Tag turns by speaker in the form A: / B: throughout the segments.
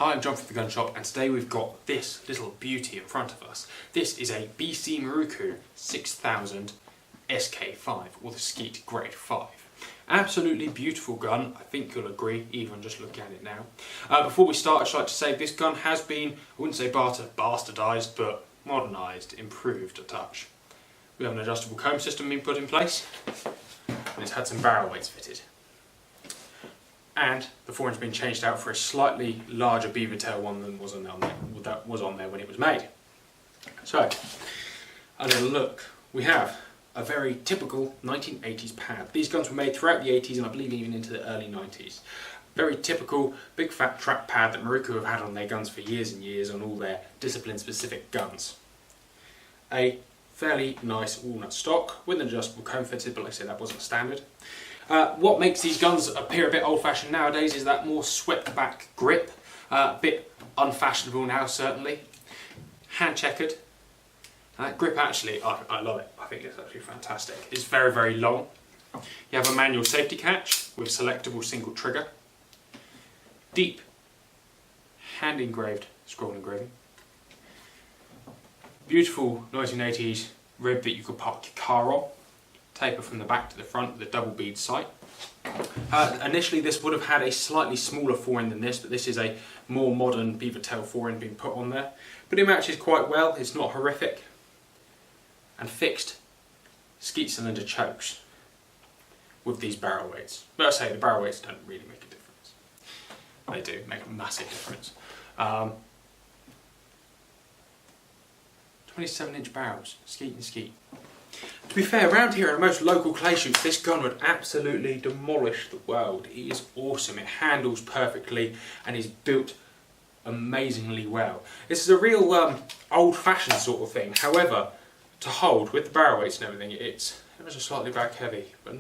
A: Hi, I'm John from the Gun Shop, and today we've got this little beauty in front of us. This is a BC Miroku 6000 SK5, or the Skeet Grade 5. Absolutely beautiful gun, I think you'll agree, even just looking at it now. Before we start, I'd just like to say this gun has been, I wouldn't say bastardised, but modernised, improved a touch. We have an adjustable comb system being put in place, and it's had some barrel weights fitted. And the forehand's been changed out for a slightly larger beaver tail one than was on there when it was made. So, a little look. We have a very typical 1980s pad. These guns were made throughout the 80s and I believe even into the early 90s. Very typical big fat trap pad that Miroku have had on their guns for years and years on all their discipline specific guns. A fairly nice walnut stock with an adjustable comb fitted, but like I said, that wasn't standard. What makes these guns appear a bit old-fashioned nowadays is that more swept-back grip, a bit unfashionable now certainly. Hand-checkered. That grip actually, I love it. I think it's actually fantastic. It's very, very long. You have a manual safety catch with selectable single trigger. Deep hand-engraved scroll engraving. Beautiful 1980s rib that you could park your car on. Taper from the back to the front with a double bead sight. Initially this would have had a slightly smaller forend than this, but this is a more modern beaver tail forend being put on there. But it matches quite well, it's not horrific. And fixed skeet cylinder chokes with these barrel weights. But I say the barrel weights don't really make a difference. They do make a massive difference. 27-inch barrels, skeet and skeet. To be fair, around here in most local clay shoots, this gun would absolutely demolish the world. It is awesome, it handles perfectly and is built amazingly well. This is a real old-fashioned sort of thing. However, to hold with the barrel weights and everything, it's ever so slightly back heavy, but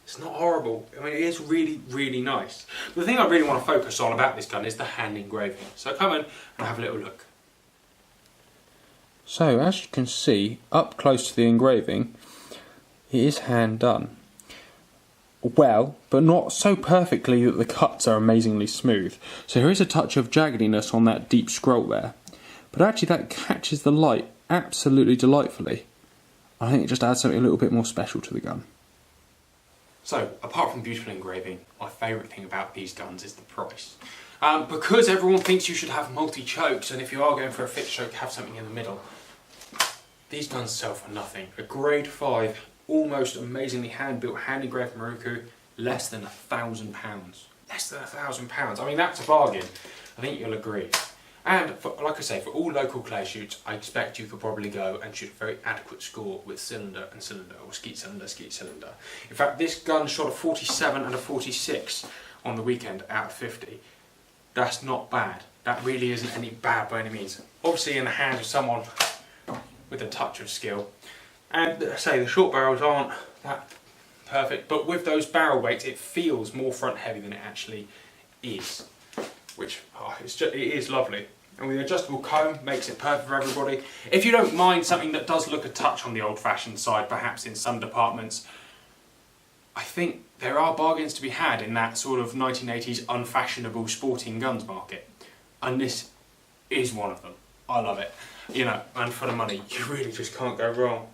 A: it's not horrible. I mean, it is really, really nice. But the thing I really want to focus on about this gun is the hand engraving. So come in and have a little look.
B: So as you can see, up close to the engraving, it is hand done. Well, but not so perfectly that the cuts are amazingly smooth. So there is a touch of jaggediness on that deep scroll there. But actually that catches the light absolutely delightfully. I think it just adds something a little bit more special to the gun.
A: So, apart from beautiful engraving, my favourite thing about these guns is the price. Because everyone thinks you should have multi-chokes, and if you are going for a fixed choke, have something in the middle. These guns sell for nothing. A grade 5, almost amazingly hand-built, hand-engraved Miroku, less than £1,000. Less than £1,000. I mean, that's a bargain. I think you'll agree. And, like I say, for all local clay shoots, I expect you could probably go and shoot a very adequate score with cylinder and cylinder, or skeet cylinder, skeet cylinder. In fact, this gun shot a 47 and a 46 on the weekend out of 50. That's not bad. That really isn't any bad by any means. Obviously in the hands of someone with a touch of skill. And say the short barrels aren't that perfect, but with those barrel weights it feels more front heavy than it actually is, which it is lovely. And with the adjustable comb makes it perfect for everybody. If you don't mind something that does look a touch on the old-fashioned side, perhaps in some departments, I think there are bargains to be had in that sort of 1980s unfashionable sporting guns market. And this is one of them. I love it. You know, and for the money, you really just can't go wrong.